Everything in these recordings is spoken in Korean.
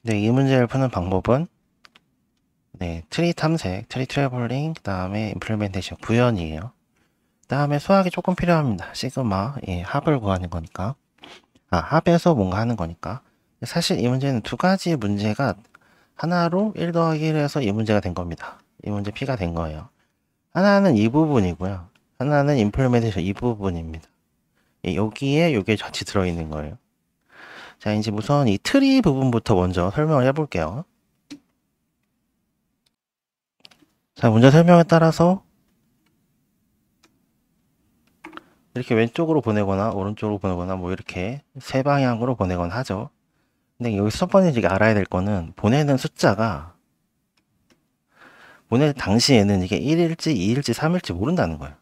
네, 이 문제를 푸는 방법은 트리 탐색, 트리 트래블링, 그 다음에 임플리멘테이션, 구현이에요. 그 다음에 수학이 조금 필요합니다. 시그마, 합을 구하는 거니까. 합에서 뭔가 하는 거니까. 사실 이 문제는 두 가지 문제가 하나로 1 더하기 1에서 이 문제가 된 겁니다. 이 문제 P가 된 거예요. 하나는 이 부분이고요. 하나는 임플리멘테이션 이 부분입니다. 여기에 요게 같이 들어있는 거예요. 자, 이제 우선 이 트리 부분부터 먼저 설명을 해볼게요. 자, 문제 설명에 따라서 이렇게 왼쪽으로 보내거나 오른쪽으로 보내거나 뭐 이렇게 세 방향으로 보내거나 하죠. 근데 여기 첫 번째 알아야 될 거는 보내는 숫자가 보낼 당시에는 이게 1일지 2일지 3일지 모른다는 거예요.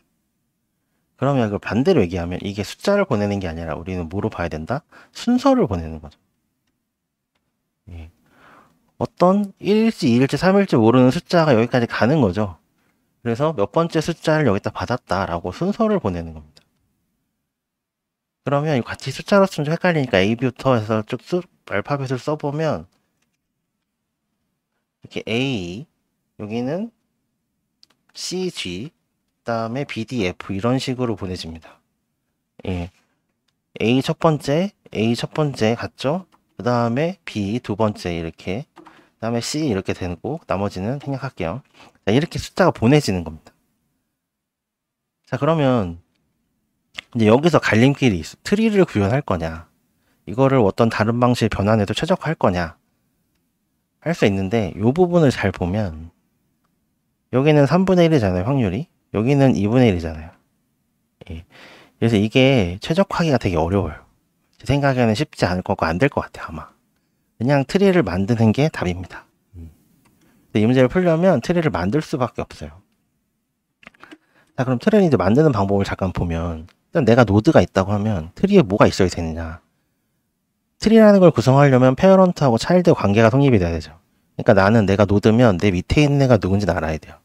그러면 이걸 반대로 얘기하면 이게 숫자를 보내는 게 아니라 우리는 뭐로 봐야 된다? 순서를 보내는 거죠. 어떤 1일지 2일지 3일지 모르는 숫자가 여기까지 가는 거죠. 그래서 몇 번째 숫자를 여기다 받았다라고 순서를 보내는 겁니다. 그러면 같이 숫자로 쓰면 좀 헷갈리니까 A부터 해서 쭉 알파벳을 써보면 이렇게 A, 여기는 C, G, 그 다음에 B, D, F 이런 식으로 보내집니다. A 첫 번째 갔죠? 그 다음에 B 두 번째 이렇게, 그 다음에 C 이렇게 되고 나머지는 생략할게요. 자, 이렇게 숫자가 보내지는 겁니다. 자, 그러면 이제 여기서 갈림길이 있어. 트리를 구현할 거냐, 이거를 어떤 다른 방식의 변환에도 최적화할 거냐 할 수 있는데, 이 부분을 잘 보면 여기는 3분의 1이잖아요 확률이, 여기는 2분의 1이잖아요. 그래서 이게 최적화하기가 되게 어려워요. 제 생각에는 쉽지 않을 거고 안 될 것 같아요 아마. 그냥 트리를 만드는 게 답입니다. 근데 이 문제를 풀려면 트리를 만들 수밖에 없어요. 자, 그럼 트리를 이제 만드는 방법을 잠깐 보면, 일단 내가 노드가 있다고 하면 트리에 뭐가 있어야 되느냐. 트리라는 걸 구성하려면 페어런트하고 차일드 관계가 성립이 돼야 되죠. 그러니까 나는 내가 노드면 내 밑에 있는 애가 누군지 알아야 돼요.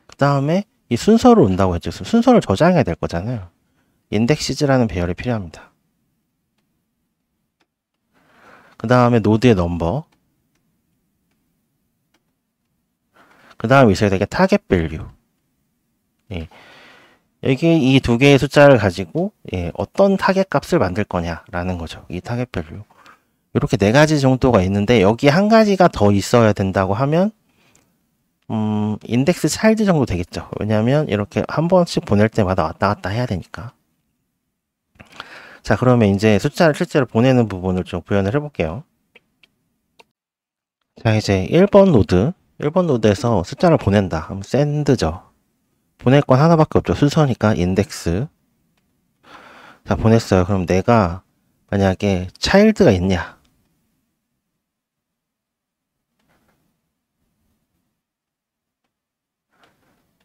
그 다음에 이 순서로 온다고 했죠. 순서를 저장해야 될 거잖아요. 인덱시즈라는 배열이 필요합니다. 그 다음에 노드의 넘버, 그 다음에 있어야 되게 타겟 밸류. 여기 이 두 개의 숫자를 가지고 어떤 타겟 값을 만들 거냐라는 거죠. 이 타겟 밸류. 이렇게 네 가지 정도가 있는데, 여기 한 가지가 더 있어야 된다고 하면 인덱스 차일드 정도 되겠죠. 왜냐하면 이렇게 한 번씩 보낼 때마다 왔다 갔다 해야 되니까. 자, 그러면 이제 숫자를 실제로 보내는 부분을 좀 구현을 해볼게요. 자, 이제 1번 노드에서 숫자를 보낸다. 그럼 send죠. 보낼 건 하나밖에 없죠. 순서니까 인덱스. 자, 보냈어요. 그럼 내가 만약에 차일드가 있냐?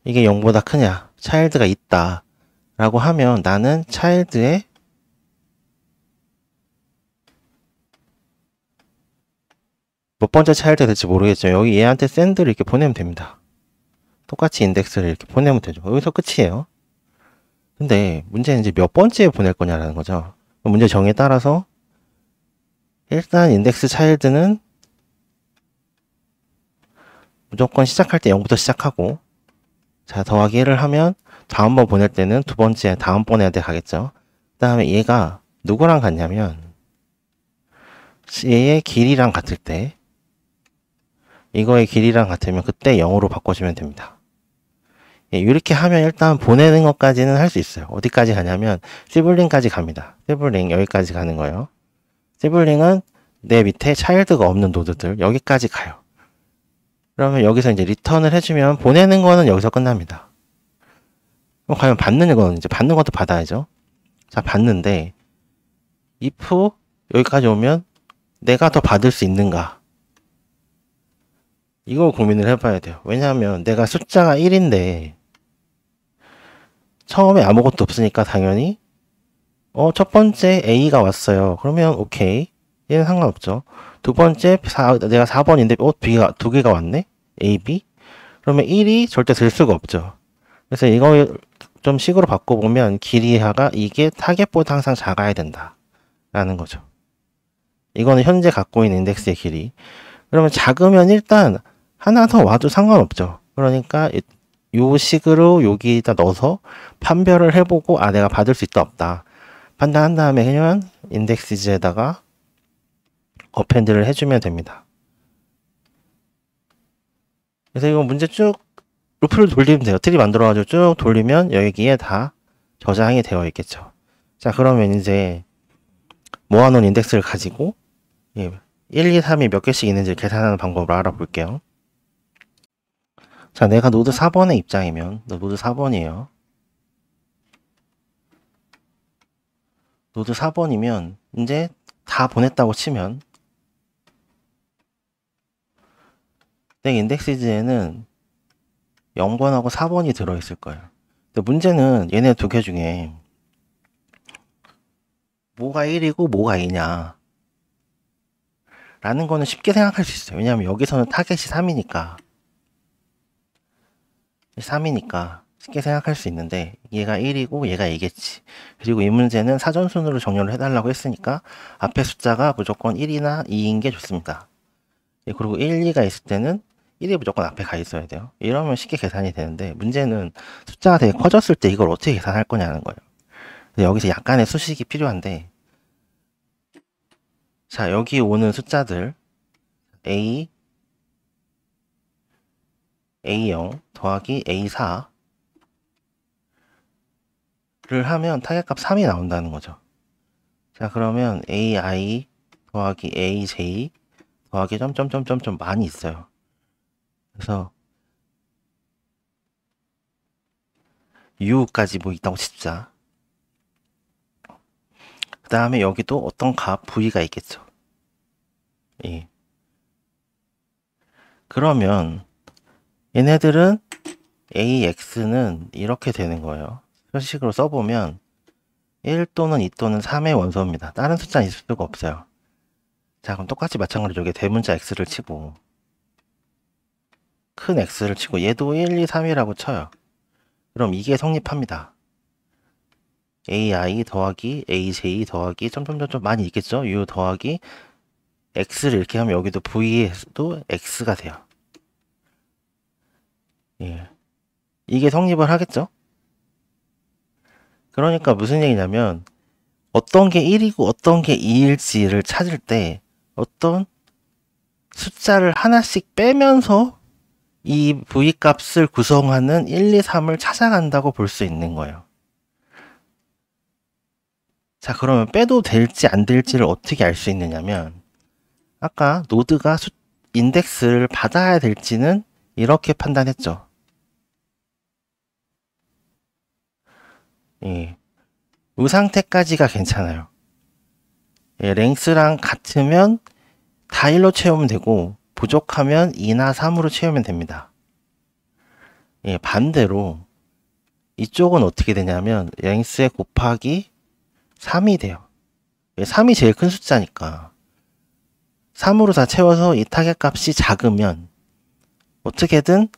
이게 0보다 크냐? 차일드가 있다 라고 하면 나는 차일드에 몇 번째 차일드가 될지 모르겠죠. 여기 얘한테 send를 이렇게 보내면 됩니다. 똑같이 인덱스를 이렇게 보내면 되죠. 여기서 끝이에요. 근데 문제는 이제 몇 번째에 보낼 거냐라는 거죠. 문제 정의에 따라서 일단 인덱스 차일드는 무조건 시작할 때 0부터 시작하고, 자, 더하기 1을 하면 다음번 보낼 때는 두 번째 다음번에 가겠죠. 그 다음에 얘가 누구랑 같냐면 얘의 길이랑 같을 때, 이거의 길이랑 같으면 그때 0으로 바꿔주면 됩니다. 이렇게 하면 일단 보내는 것까지는 할 수 있어요. 어디까지 가냐면 시블링까지 갑니다. 시블링 여기까지 가는 거예요. 시블링은 내 밑에 차일드가 없는 노드들 여기까지 가요. 그러면 여기서 이제 리턴을 해주면 보내는 거는 여기서 끝납니다. 그럼 과연 받는 건 이제 받는 것도 받아야죠. 자, 받는데 if 여기까지 오면 내가 더 받을 수 있는가? 이걸 고민을 해봐야 돼요. 왜냐하면 내가 숫자가 1인데 처음에 아무것도 없으니까 당연히 첫 번째 A가 왔어요. 그러면 오케이, 얘는 상관없죠. 두 번째 내가 4번인데 B가 두 개가 왔네? A, B? 그러면 1이 절대 될 수가 없죠. 그래서 이거 좀 식으로 바꿔보면 길이하가 이게 타겟보다 항상 작아야 된다 라는 거죠. 이거는 현재 갖고 있는 인덱스의 길이. 그러면 작으면 일단 하나 더 와도 상관없죠. 그러니까 요 식으로 여기다 넣어서 판별을 해보고 내가 받을 수 있다 없다 판단한 다음에 그냥 인덱시즈에다가 어펜드를 해주면 됩니다. 그래서 이거 문제 쭉 루프를 돌리면 돼요. 트리 만들어가지고 쭉 돌리면 여기에 다 저장이 되어 있겠죠. 자, 그러면 이제 모아놓은 인덱스를 가지고 1, 2, 3이 몇 개씩 있는지 계산하는 방법을 알아볼게요. 자, 내가 노드 4번의 입장이면 노드 4번이에요. 노드 4번이면 이제 다 보냈다고 치면 내 인덱시즈에는 0번하고 4번이 들어있을 거예요. 근데 문제는 얘네 두 개 중에 뭐가 1이고 뭐가 2냐 라는 거는 쉽게 생각할 수 있어요. 왜냐하면 여기서는 타겟이 3이니까 쉽게 생각할 수 있는데 얘가 1이고 얘가 2겠지. 그리고 이 문제는 사전순으로 정렬을 해달라고 했으니까 앞에 숫자가 무조건 1이나 2인 게 좋습니다. 그리고 1, 2가 있을 때는 1이 무조건 앞에 가 있어야 돼요. 이러면 쉽게 계산이 되는데 문제는 숫자가 되게 커졌을 때 이걸 어떻게 계산할 거냐는 거예요. 여기서 약간의 수식이 필요한데, 자, 여기 오는 숫자들 A, A0 더하기 A4를 하면 타겟값 3이 나온다는 거죠. 자, 그러면 AI 더하기 AJ 더하기 점점점점점 많이 있어요. 그래서 U까지 뭐 있다고 칩자. 그 다음에 여기도 어떤 값 V가 있겠죠. 예. 그러면 얘네들은 AX는 이렇게 되는 거예요. 표식으로 써보면 1 또는 2 또는 3의 원소입니다. 다른 숫자는 있을 수가 없어요. 자, 그럼 똑같이 마찬가지로 여기 대문자 X를 치고 큰 X를 치고 얘도 1, 2, 3이라고 쳐요. 그럼 이게 성립합니다. AI 더하기 AJ 더하기 점점점점 많이 있겠죠? U 더하기 X를 이렇게 하면 여기도 V에도 X가 돼요. 예. 이게 성립을 하겠죠? 그러니까 무슨 얘기냐면 어떤 게 1이고 어떤 게 2일지를 찾을 때 어떤 숫자를 하나씩 빼면서 이 V값을 구성하는 1, 2, 3을 찾아간다고 볼 수 있는 거예요. 자, 그러면 빼도 될지 안 될지를 어떻게 알 수 있느냐면 아까 노드가 인덱스를 받아야 될지는 이렇게 판단했죠. 예. 이 상태까지가 괜찮아요. 예, 랭스랑 같으면 다 1로 채우면 되고 부족하면 2나 3으로 채우면 됩니다. 예, 반대로 이쪽은 어떻게 되냐면 랭스에 곱하기 3이 돼요. 예, 3이 제일 큰 숫자니까 3으로 다 채워서 이 타겟 값이 작으면 어떻게든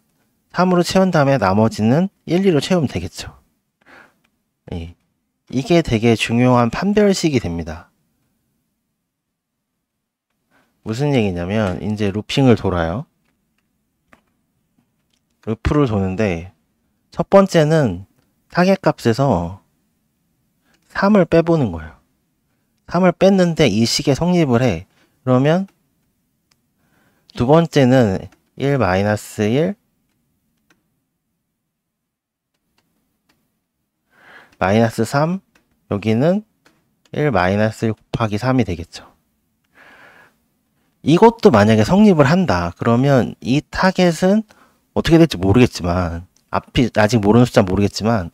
3으로 채운 다음에 나머지는 1, 2로 채우면 되겠죠. 예, 이게 되게 중요한 판별식이 됩니다. 무슨 얘기냐면 이제 루핑을 돌아요. 루프를 도는데 첫 번째는 타겟 값에서 3을 빼보는 거예요. 3을 뺐는데 이 식에 성립을 해. 그러면 두 번째는 1 마이너스 1 마이너스 3 여기는 1 마이너스 1 곱하기 3이 되겠죠. 이것도 만약에 성립을 한다. 그러면 이 타겟은 어떻게 될지 모르겠지만 앞이 아직 모르는 숫자 모르겠지만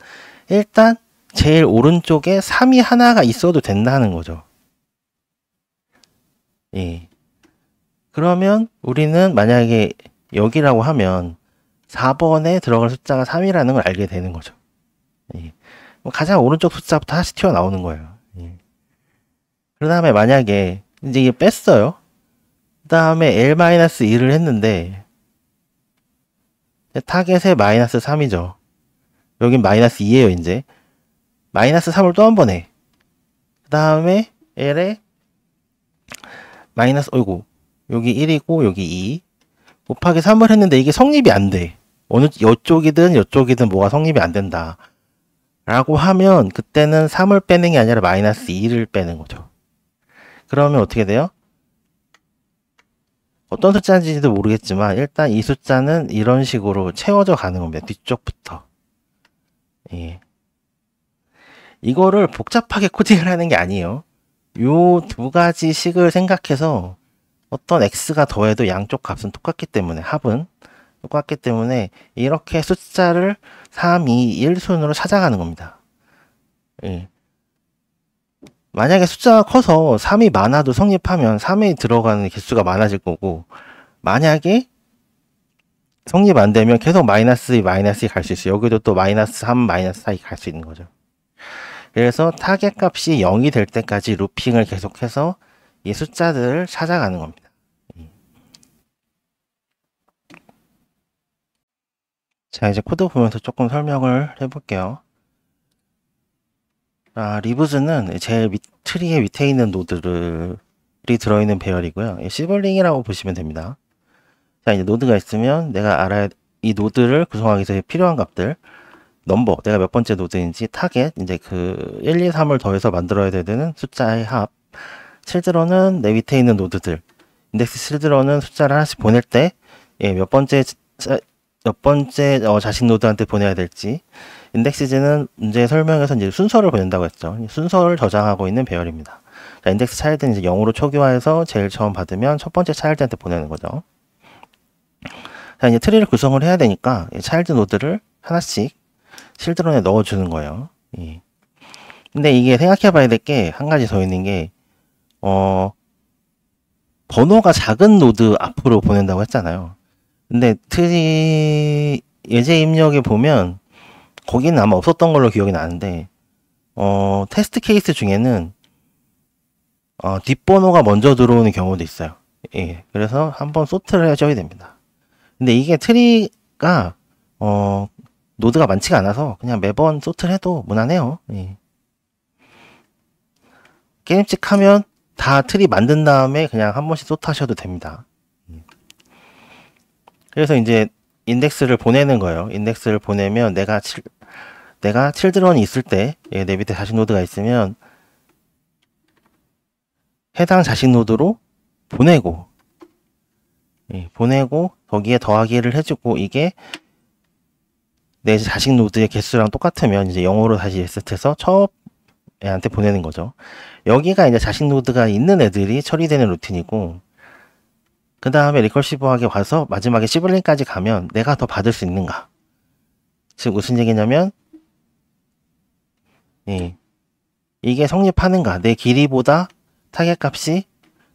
일단 제일 오른쪽에 3이 하나가 있어도 된다는 거죠. 예. 그러면 우리는 만약에 여기라고 하면 4번에 들어갈 숫자가 3이라는 걸 알게 되는 거죠. 예. 가장 오른쪽 숫자부터 하나씩 튀어나오는 거예요. 예. 그 다음에 만약에 이제 이게 뺐어요. 그 다음에 L-2를 했는데 타겟에 마이너스 3이죠. 여긴 마이너스 2예요, 이제. 마이너스 3을 또 한 번 해. 그 다음에 L에 마이너스, 어이구, 여기 1이고 여기 2 곱하기 3을 했는데 이게 성립이 안 돼. 어느 이쪽이든 이쪽이든 뭐가 성립이 안 된다 라고 하면 그때는 3을 빼는 게 아니라 마이너스 2를 빼는 거죠. 그러면 어떻게 돼요? 어떤 숫자인지도 모르겠지만 일단 이 숫자는 이런 식으로 채워져 가는 겁니다. 뒤쪽부터. 예. 이거를 복잡하게 코딩을 하는 게 아니에요. 요 두 가지 식을 생각해서 어떤 x가 더해도 양쪽 값은 똑같기 때문에 합은 똑같기 때문에 이렇게 숫자를 3, 2, 1 순으로 찾아가는 겁니다. 예. 만약에 숫자가 커서 3이 많아도 성립하면 3에 들어가는 개수가 많아질 거고, 만약에 성립 안 되면 계속 마이너스 2, 마이너스 2 갈 수 있어요. 여기도 또 마이너스 3, 마이너스 4 갈 수 있는 거죠. 그래서 타겟 값이 0이 될 때까지 루핑을 계속해서 이 숫자들을 찾아가는 겁니다. 자, 이제 코드 보면서 조금 설명을 해볼게요. 리브즈는 제일 트리의 밑에 있는 노드들이 들어있는 배열이고요. 시블링이라고 보시면 됩니다. 자, 이제 노드가 있으면 내가 알아야, 이 노드를 구성하기 위해서 필요한 값들, 넘버, 내가 몇 번째 노드인지, 타겟, 이제 그 1, 2, 3을 더해서 만들어야 되는 숫자의 합, 칠드런은 내 밑에 있는 노드들, 인덱스 칠드런은 숫자를 하나씩 보낼 때, 몇 번째 자식 노드한테 보내야 될지, 인덱스즈는 문제 설명에서 이제 순서를 보낸다고 했죠. 순서를 저장하고 있는 배열입니다. 자, 인덱스 차일드는 이제 0으로 초기화해서 제일 처음 받으면 첫 번째 차일드한테 보내는 거죠. 자, 이제 트리를 구성을 해야 되니까 차일드 노드를 하나씩 칠드런에 넣어주는 거예요. 예. 근데 이게 생각해 봐야 될 게 한 가지 더 있는 게, 번호가 작은 노드 앞으로 보낸다고 했잖아요. 근데 트리 예제 입력에 보면 거기는 아마 없었던 걸로 기억이 나는데, 테스트 케이스 중에는, 뒷번호가 먼저 들어오는 경우도 있어요. 예. 그래서 한번 소트를 해줘야 됩니다. 근데 이게 트리가, 노드가 많지가 않아서 그냥 매번 소트를 해도 무난해요. 예. 게임찍 하면 다 트리 만든 다음에 그냥 한 번씩 소트 하셔도 됩니다. 그래서 이제 인덱스를 보내는 거예요. 인덱스를 보내면 내가 칠드런이 있을 때, 내 밑에 자식 노드가 있으면 해당 자식 노드로 보내고, 거기에 더하기를 해주고, 이게 내 자식 노드의 개수랑 똑같으면 이제 0으로 다시 리셋해서 처음 애한테 보내는 거죠. 여기가 이제 자식 노드가 있는 애들이 처리되는 루틴이고, 그 다음에 리커시브하게 와서 마지막에 시블링까지 가면 내가 더 받을 수 있는가. 즉 무슨 얘기냐면, 이게 성립하는가, 내 길이보다 타겟 값이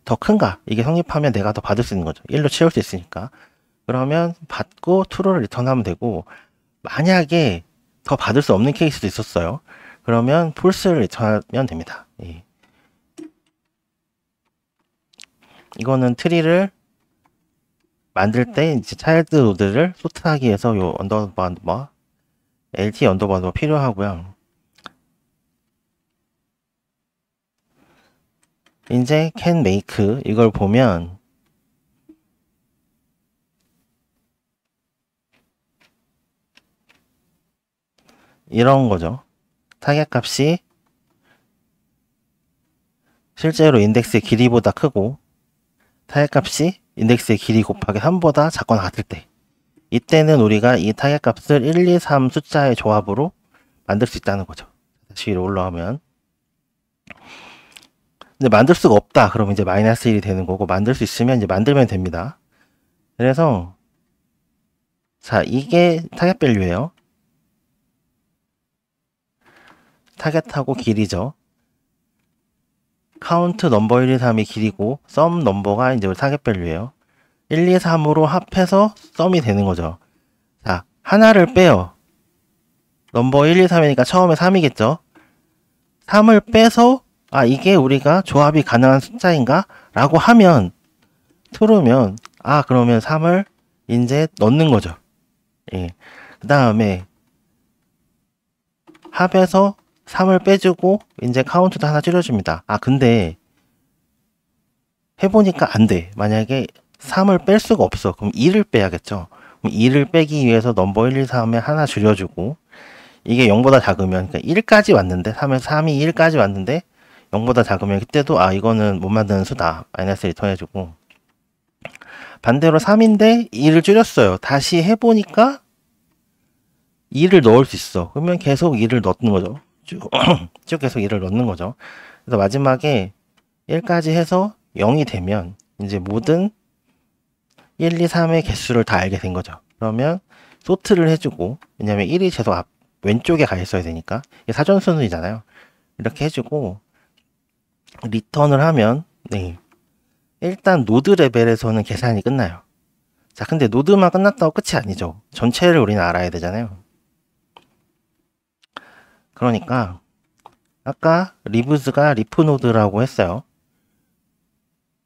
더 큰가, 이게 성립하면 내가 더 받을 수 있는 거죠. 1로 채울 수 있으니까. 그러면 받고 true를 리턴하면 되고, 만약에 더 받을 수 없는 케이스도 있었어요. 그러면 false를 리턴하면 됩니다. 이거는 트리를 만들 때 이제 차일드 노드를 소트하기 위해서 요 언더바 LT 언더바도 필요하고요. 이제 can make 이걸 보면 이런 거죠. 타겟 값이 실제로 인덱스의 길이보다 크고 타겟 값이 인덱스의 길이 곱하기 3보다 작거나 같을 때, 이때는 우리가 이 타겟 값을 1, 2, 3 숫자의 조합으로 만들 수 있다는 거죠. 다시 위로 올라가면, 근데 만들 수가 없다 그러면 이제 마이너스 1이 되는 거고, 만들 수 있으면 이제 만들면 됩니다. 그래서 자, 이게 타겟 밸류예요. 타겟하고 길이죠. 카운트 넘버 1, 2, 3이 길이고 썸 넘버가 이제 타겟 밸류예요. 1, 2, 3으로 합해서 썸이 되는 거죠. 자, 하나를 빼요. 넘버 1, 2, 3이니까 처음에 3이겠죠. 3을 빼서 이게 우리가 조합이 가능한 숫자인가? 라고 하면 true면 그러면 3을 이제 넣는 거죠. 그 다음에 합에서 3을 빼주고 이제 카운트도 하나 줄여줍니다. 근데 해보니까 안 돼. 만약에 3을 뺄 수가 없어. 그럼 2를 빼야겠죠. 그럼 2를 빼기 위해서 넘버 1, 2, 3에 하나 줄여주고, 이게 0보다 작으면, 그러니까 1까지 왔는데, 3에서 3이 1까지 왔는데, 0보다 작으면 그때도 이거는 못 만드는 수다. 마이너스 리턴해주고, 반대로 3인데 2를 줄였어요. 다시 해보니까 2를 넣을 수 있어. 그러면 계속 2를 넣는 거죠. 쭉 계속 2를 넣는 거죠. 그래서 마지막에 1까지 해서 0이 되면 이제 모든 1, 2, 3의 개수를 다 알게 된 거죠. 그러면 소트를 해주고, 왜냐면 1이 계속 왼쪽에 가 있어야 되니까, 이게 사전순위잖아요. 이렇게 해주고 리턴을 하면, 네, 일단 노드 레벨에서는 계산이 끝나요. 자, 근데 노드만 끝났다고 끝이 아니죠. 전체를 우리는 알아야 되잖아요. 그러니까 아까 리브즈가 리프 노드라고 했어요.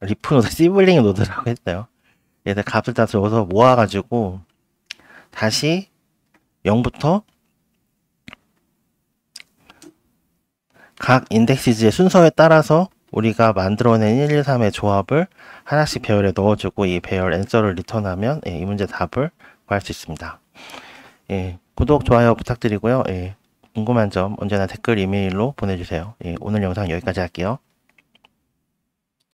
리프 노드, 시블링 노드라고 했어요. 얘들 값을 다 적어서 모아가지고 다시 0부터 각 인덱시즈의 순서에 따라서 우리가 만들어낸 1, 2, 3의 조합을 하나씩 배열에 넣어주고 이 배열 앤서를 리턴하면 이 문제 답을 구할 수 있습니다. 구독, 좋아요 부탁드리고요. 궁금한 점 언제나 댓글, 이메일로 보내주세요. 오늘 영상 여기까지 할게요.